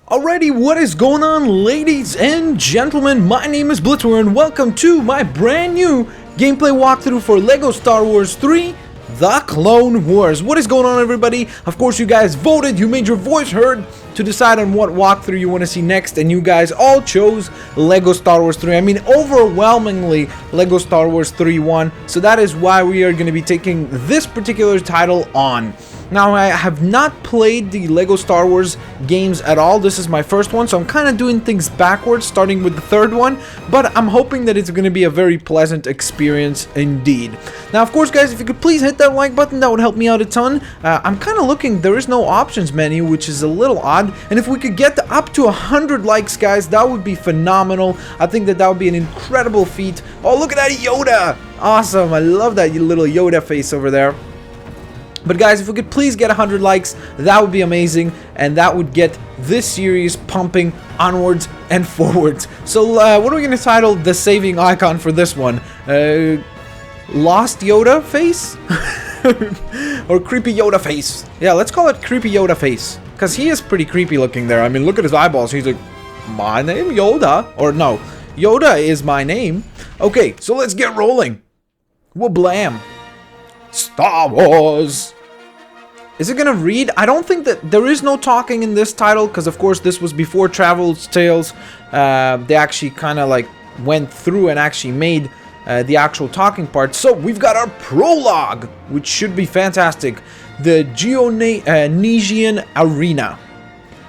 Alrighty, what is going on, ladies and gentlemen? My name is Blitzer and welcome to my brand new gameplay walkthrough for LEGO Star Wars 3 The Clone Wars. What is going on, everybody? Of course, you guys voted, you made your voice heard to decide on what walkthrough you want to see next, and you guys all chose LEGO Star Wars 3. I mean, overwhelmingly LEGO Star Wars 3 won, so that is why we are going to be taking this particular title on. Now, I have not played the LEGO Star Wars games at all. This is my first one, so I'm kind of doing things backwards, starting with the third one, but I'm hoping that it's going to be a very pleasant experience indeed. Now, of course, guys, if you could please hit that like button, that would help me out a ton. I'm kind of looking, there is no options menu, which is a little odd, and if we could get up to 100 likes, guys, that would be phenomenal. I think that would be an incredible feat. Oh, look at that Yoda! Awesome, I love that little Yoda face over there. But guys, if we could please get 100 likes, that would be amazing, and that would get this series pumping onwards and forwards. So what are we going to title the saving icon for this one? Lost Yoda face? Or creepy Yoda face? Yeah, let's call it creepy Yoda face, because he is pretty creepy looking there. I mean, look at his eyeballs. He's like, my name Yoda? Or no, Yoda is my name. Okay, so let's get rolling. Wablam. Star Wars. Is it gonna read? I don't think that there is no talking in this title, because of course this was before Travel's Tales. They actually kind of like went through and actually made the actual talking part. So we've got our prologue, which should be fantastic. The Geonesian Arena.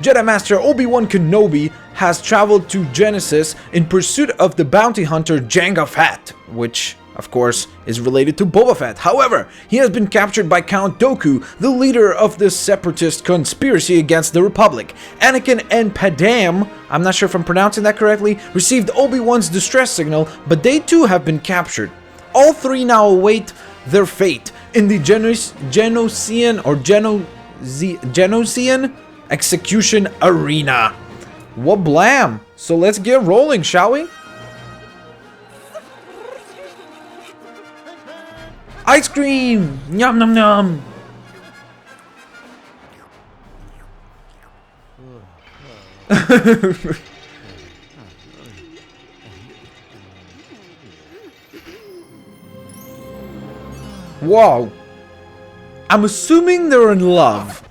Jedi Master Obi-Wan Kenobi has traveled to Genesis in pursuit of the bounty hunter Jango Fett, which of course is related to Boba Fett. However, he has been captured by Count Dooku, the leader of the separatist conspiracy against the Republic. Anakin and Padam, I'm not sure if I'm pronouncing that correctly, received Obi-Wan's distress signal, but they too have been captured. All three now await their fate in the Genosian execution arena. Wablam! So let's get rolling, shall we? Ice cream! Yum nom nom! Wow. I'm assuming they're in love.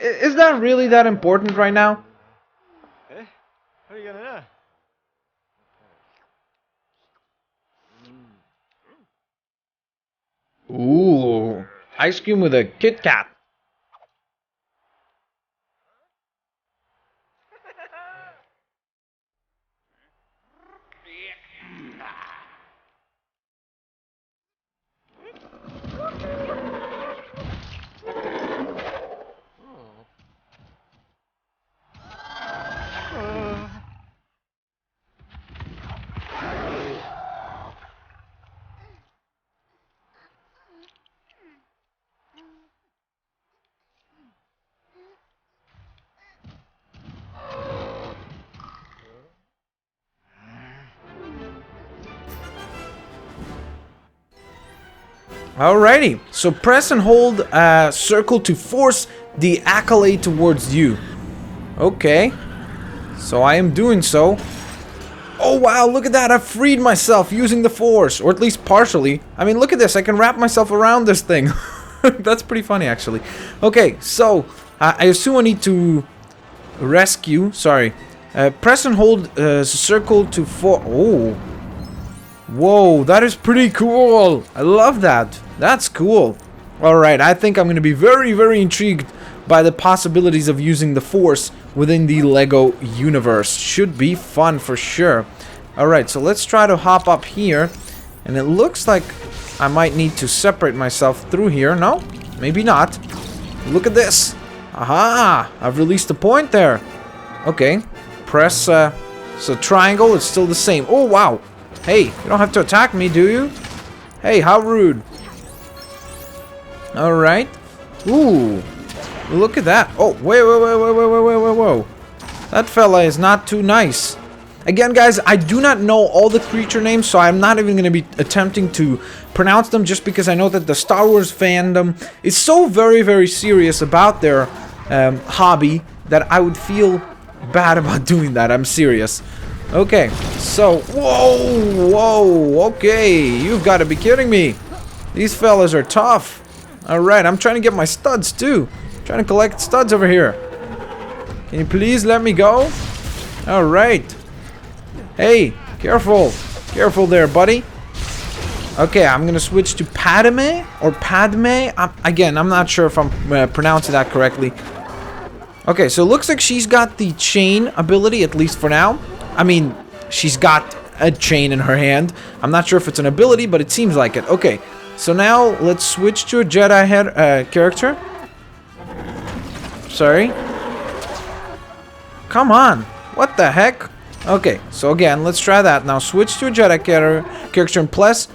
Is that really that important right now? What are you gonna do? Ooh, ice cream with a Kit Kat. Alrighty, so press and hold circle to force the accolade towards you. Okay, so I am doing so. Oh wow, look at that, I freed myself using the force, or at least partially. I mean, look at this, I can wrap myself around this thing. That's pretty funny, actually. Okay, so I assume I need to rescue, sorry. Press and hold circle to oh. Whoa, that is pretty cool. I love that. That's cool. Alright, I think I'm going to be very, very intrigued by the possibilities of using the Force within the LEGO universe. Should be fun for sure. Alright, so let's try to hop up here. And it looks like I might need to separate myself through here. No? Maybe not. Look at this. Aha! I've released a point there. Okay. Press, so triangle, it's still the same. Oh, wow. Hey, you don't have to attack me, do you? Hey, how rude. Alright. Ooh. Look at that. Oh, wait. Whoa. That fella is not too nice. Again, guys, I do not know all the creature names, so I'm not even going to be attempting to pronounce them just because I know that the Star Wars fandom is so very, very serious about their hobby that I would feel bad about doing that. I'm serious. Okay, so, whoa, okay, you've got to be kidding me. These fellas are tough. Alright, I'm trying to get my studs too. I'm trying to collect studs over here. Can you please let me go? Alright. Hey, careful. Careful there, buddy. Okay, I'm gonna switch to Padme or Padme. Again, I'm not sure if I'm pronouncing that correctly. Okay, so it looks like she's got the chain ability, at least for now. I mean, she's got a chain in her hand. I'm not sure if it's an ability, but it seems like it. Okay, so now let's switch to a Jedi head character. Sorry. Come on. What the heck? Okay, so again, let's try that. Now switch to a Jedi character and press.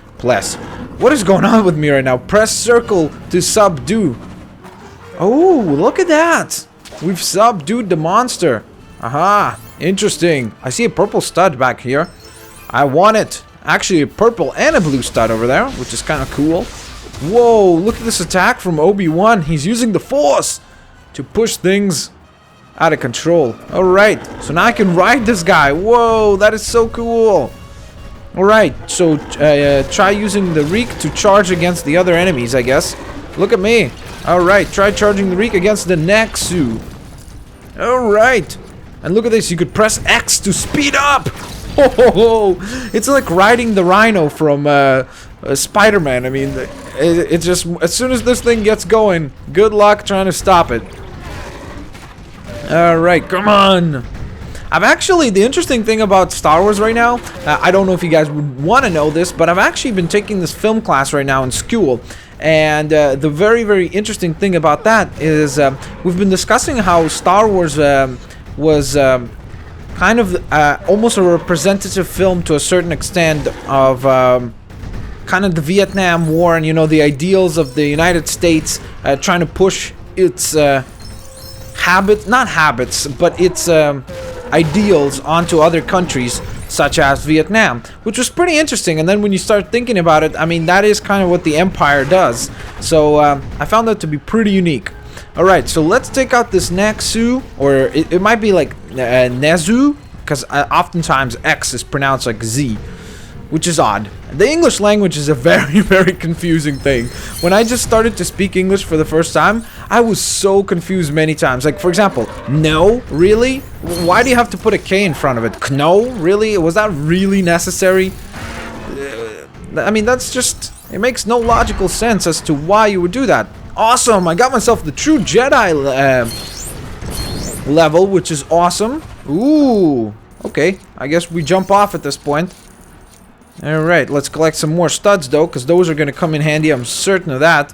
What is going on with me right now? Press circle to subdue. Oh, look at that. We've subdued the monster. Aha, interesting. I see a purple stud back here. I want it. Actually, a purple and a blue stud over there, which is kind of cool. Whoa, look at this attack from Obi-Wan. He's using the Force to push things out of control. Alright, so now I can ride this guy. Whoa, that is so cool. Alright, so try using the Reek to charge against the other enemies, I guess. Look at me. Alright, try charging the Reek against the Nexu. Alright. And look at this, you could press X to speed up! Oh, it's like riding the Rhino from Spider-Man. I mean, it just, as soon as this thing gets going, good luck trying to stop it. Alright, come on! The interesting thing about Star Wars right now, I don't know if you guys would want to know this, but I've actually been taking this film class right now in school. And the very, very interesting thing about that is we've been discussing how Star Wars was kind of almost a representative film to a certain extent of kind of the Vietnam War and, you know, the ideals of the United States trying to push its not habits, but its ideals onto other countries such as Vietnam, which was pretty interesting. And then when you start thinking about it, I mean, that is kind of what the Empire does. So I found that to be pretty unique. Alright, so let's take out this Nexu, or it might be like Nezu, because oftentimes X is pronounced like Z, which is odd. The English language is a very, very confusing thing. When I just started to speak English for the first time, I was so confused many times. Like, for example, no? Really? Why do you have to put a K in front of it? No? Really? Was that really necessary? I mean, that's just... It makes no logical sense as to why you would do that. Awesome! I got myself the true Jedi level, which is awesome. Ooh! Okay, I guess we jump off at this point. Alright, let's collect some more studs though, because those are going to come in handy, I'm certain of that.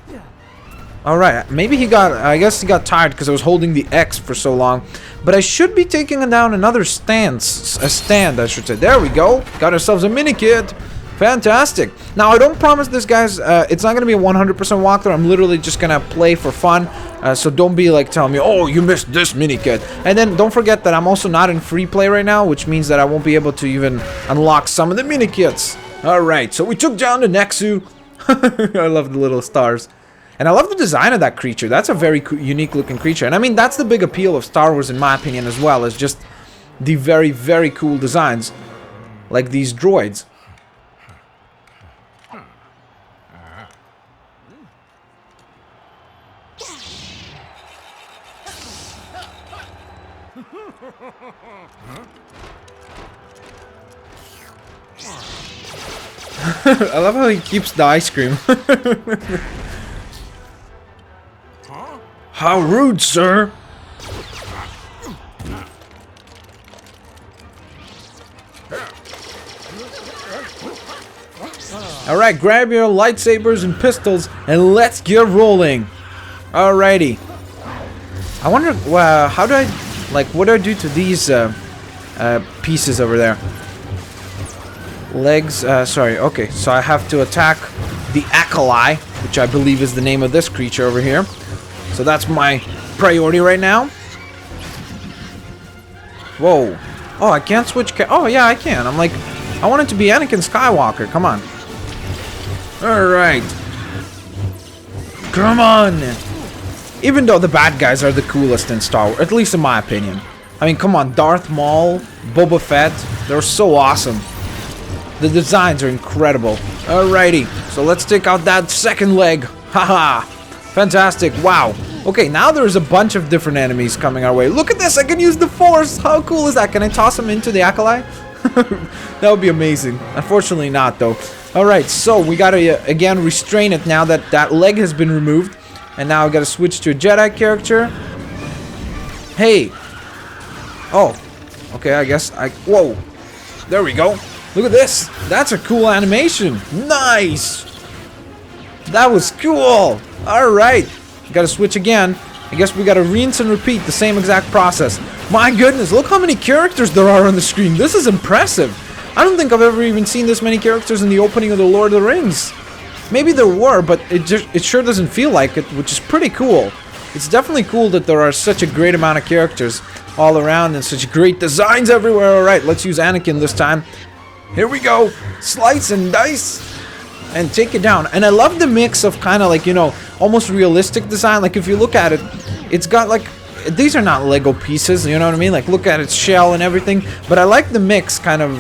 Alright, maybe I guess he got tired because I was holding the X for so long. But I should be taking down another stand, I should say. There we go, got ourselves a mini kit. Fantastic. Now, I don't promise this, guys, it's not going to be a 100% walkthrough. I'm literally just going to play for fun. So don't be like telling me, oh, you missed this mini kit. And then don't forget that I'm also not in free play right now, which means that I won't be able to even unlock some of the mini kits. Alright, so we took down the Nexu. I love the little stars. And I love the design of that creature. That's a very unique looking creature. And I mean, that's the big appeal of Star Wars in my opinion as well, is just the very, very cool designs. Like these droids. I love how he keeps the ice cream. How rude, sir! Alright, grab your lightsabers and pistols and let's get rolling. Alrighty. I wonder, how do I, like, what do I do to these pieces over there? Legs, sorry, okay, so I have to attack the Acolyte. which I believe is the name of this creature over here. So that's my priority right now. Whoa. Oh, I can't switch oh, yeah, I can. I'm like, I want it to be Anakin Skywalker. Come on. Alright. Come on. Even though the bad guys are the coolest in Star Wars, at least in my opinion. I mean, come on, Darth Maul, Boba Fett, they're so awesome. The designs are incredible. Alrighty, so let's take out that second leg. Haha, fantastic, wow. Okay, now there's a bunch of different enemies coming our way. Look at this, I can use the Force. How cool is that? Can I toss him into the Acolyte? That would be amazing. Unfortunately not, though. Alright, so we gotta, again, restrain it now that that leg has been removed. And now I gotta switch to a Jedi character. Hey. Oh. Okay, I guess I... Whoa. There we go. Look at this. That's a cool animation. Nice. That was cool. Alright. Gotta switch again. I guess we gotta rinse and repeat the same exact process. My goodness, look how many characters there are on the screen. This is impressive. I don't think I've ever even seen this many characters in the opening of The Lord of the Rings. Maybe there were, but it sure doesn't feel like it, which is pretty cool. It's definitely cool that there are such a great amount of characters all around and such great designs everywhere. Alright, let's use Anakin this time. Here we go. Slice and dice. And take it down. And I love the mix of kind of like, you know, almost realistic design. Like if you look at it, it's got like... These are not Lego pieces, you know what I mean? Like look at its shell and everything. But I like the mix kind of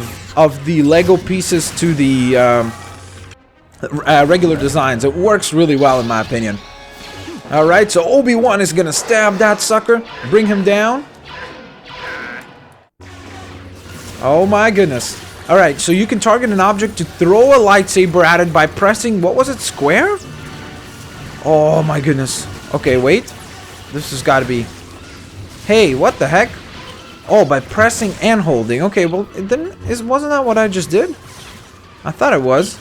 the Lego pieces to the... regular designs. It works really well in my opinion. Alright, so Obi-Wan is gonna stab that sucker. Bring him down. Oh my goodness. Alright, so you can target an object to throw a lightsaber at it by pressing, what was it, square? Oh my goodness. Okay, wait. This has got to be... Hey, what the heck? Oh, by pressing and holding. Okay, well, wasn't that what I just did? I thought it was.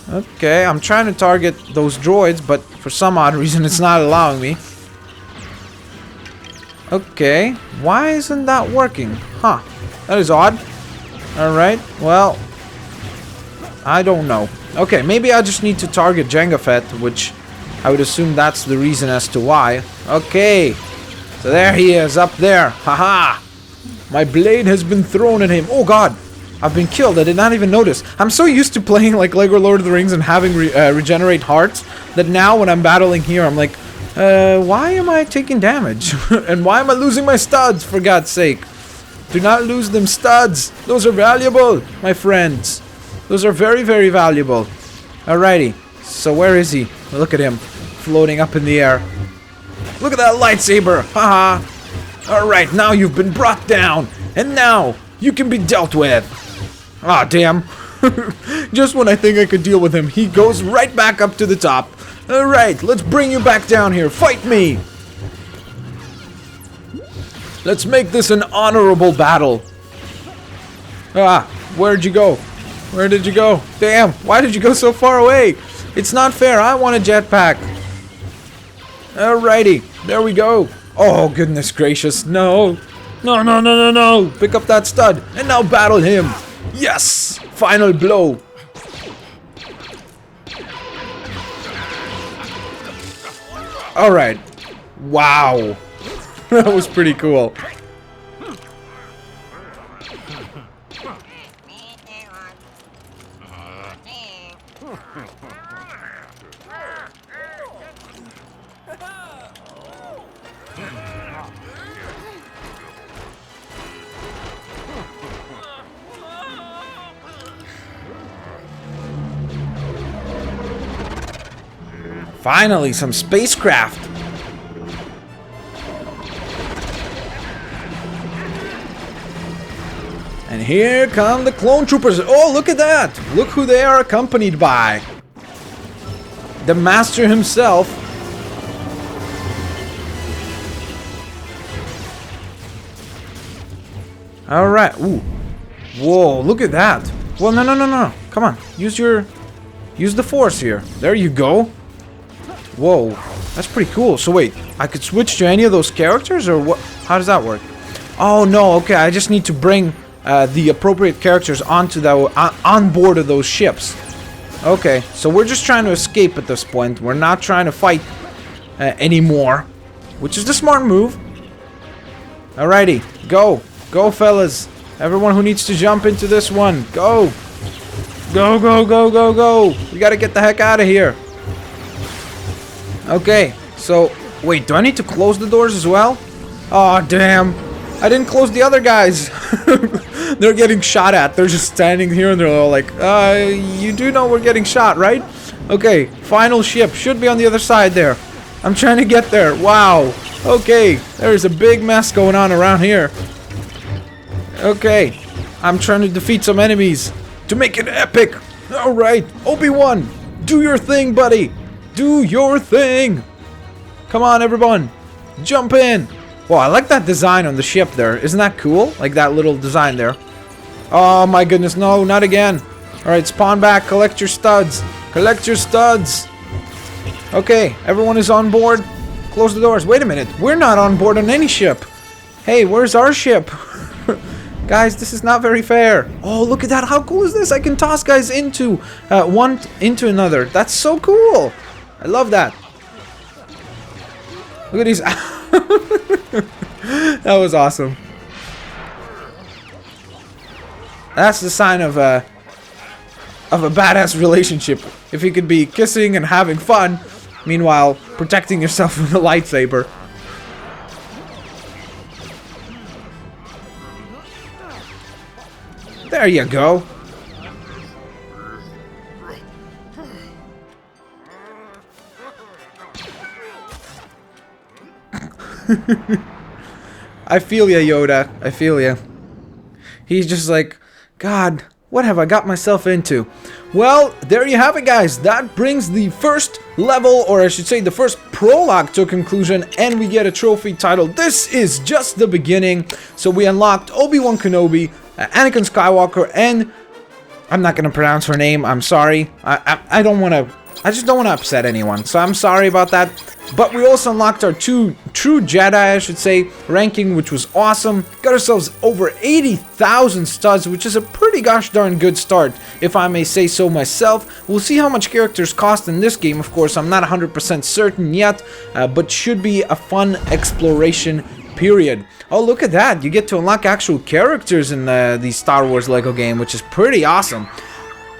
Okay, I'm trying to target those droids, but for some odd reason it's not allowing me. Okay, why isn't that working? Huh, that is odd. Alright, well, I don't know. Okay, maybe I just need to target Jango Fett, which I would assume that's the reason as to why. Okay, so there he is, up there. Haha! My blade has been thrown at him. Oh god! I've been killed. I did not even notice. I'm so used to playing like Lego Lord of the Rings and having regenerate hearts that now when I'm battling here, I'm like, why am I taking damage? And why am I losing my studs, for God's sake? Do not lose them studs. Those are valuable, my friends. Those are very, very valuable. Alrighty. So where is he? Look at him. Floating up in the air. Look at that lightsaber. Haha. Alright, now you've been brought down. And now you can be dealt with. Ah, damn. Just when I think I could deal with him, he goes right back up to the top. Alright, let's bring you back down here. Fight me! Let's make this an honorable battle. Ah, where'd you go? Where did you go? Damn, why did you go so far away? It's not fair, I want a jetpack. Alrighty, there we go. Oh, goodness gracious, no. No, no, no, no, no! Pick up that stud, and now battle him! Yes! Final blow! Alright. Wow. That was pretty cool. Finally, some spacecraft. And here come the clone troopers. Oh, look at that. Look who they are accompanied by. The master himself. All right. Ooh. Whoa, look at that. Well, no, no, no, no. Come on. Use the force here. There you go. Whoa, that's pretty cool. So wait, I could switch to any of those characters, or what? How does that work? Oh no, okay, I just need to bring the appropriate characters onto that on board of those ships. Okay, so we're just trying to escape at this point. We're not trying to fight anymore, which is the smart move. Alrighty, go. Go, fellas. Everyone who needs to jump into this one, go. Go, go, go, go, go. We gotta get the heck out of here. Okay, so, wait, do I need to close the doors as well? Oh, damn. I didn't close the other guys. They're getting shot at. They're just standing here and they're all like, you do know we're getting shot, right? Okay, final ship. Should be on the other side there. I'm trying to get there. Wow. Okay, there's a big mess going on around here. Okay, I'm trying to defeat some enemies to make it epic. Alright, Obi-Wan, do your thing, buddy. Do your thing. Come on, everyone. Jump in. Well, I like that design on the ship there. Isn't that cool? Like that little design there. Oh my goodness, no, not again. Alright, spawn back, collect your studs. Collect your studs. Okay, everyone is on board. Close the doors. Wait a minute, we're not on board on any ship. Hey, where's our ship? Guys, this is not very fair. Oh, look at that. How cool is this? I can toss guys into one into another. That's so cool. I love that. Look at these. That was awesome. That's the sign of a badass relationship. If you could be kissing and having fun, meanwhile protecting yourself with a lightsaber. There you go. I feel ya, Yoda. I feel ya. He's just like, God, what have I got myself into? Well, there you have it, guys. That brings the first level, or I should say the first prologue, to a conclusion, and we get a trophy titled This Is Just the Beginning. So we unlocked Obi-Wan Kenobi, Anakin Skywalker, and I'm not gonna pronounce her name. I'm sorry. I don't want to. I just don't want to upset anyone. So I'm sorry about that. But we also unlocked our two true Jedi, I should say, ranking, which was awesome. Got ourselves over 80,000 studs, which is a pretty gosh darn good start, if I may say so myself. We'll see how much characters cost in this game, of course. I'm not 100% certain yet, but should be a fun exploration period. Oh, look at that. You get to unlock actual characters in the Star Wars Lego game, which is pretty awesome.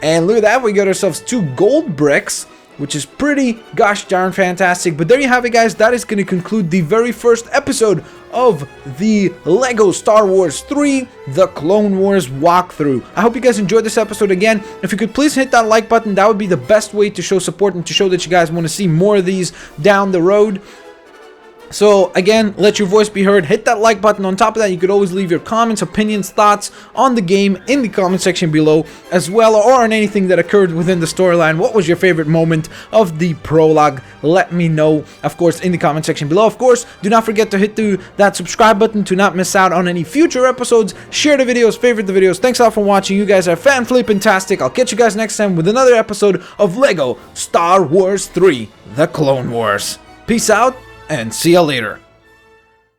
And look at that. We got ourselves 2 gold bricks, which is pretty gosh darn fantastic. But there you have it, guys. That is going to conclude the very first episode of the LEGO Star Wars 3 The Clone Wars walkthrough. I hope you guys enjoyed this episode. Again, if you could please hit that like button, that would be the best way to show support and to show that you guys want to see more of these down the road. So again, let your voice be heard. Hit that like button. On top of that, you could always leave your comments, opinions, thoughts on the game in the comment section below as well, or on anything that occurred within the storyline. What was your favorite moment of the prologue? Let me know, of course, in the comment section below. Of course, do not forget to hit that subscribe button to not miss out on any future episodes. Share the videos, favorite the videos. Thanks a lot for watching. You guys are fan-flippin-tastic. I'll catch you guys next time with another episode of LEGO Star Wars 3 The Clone Wars. Peace out, and see ya later.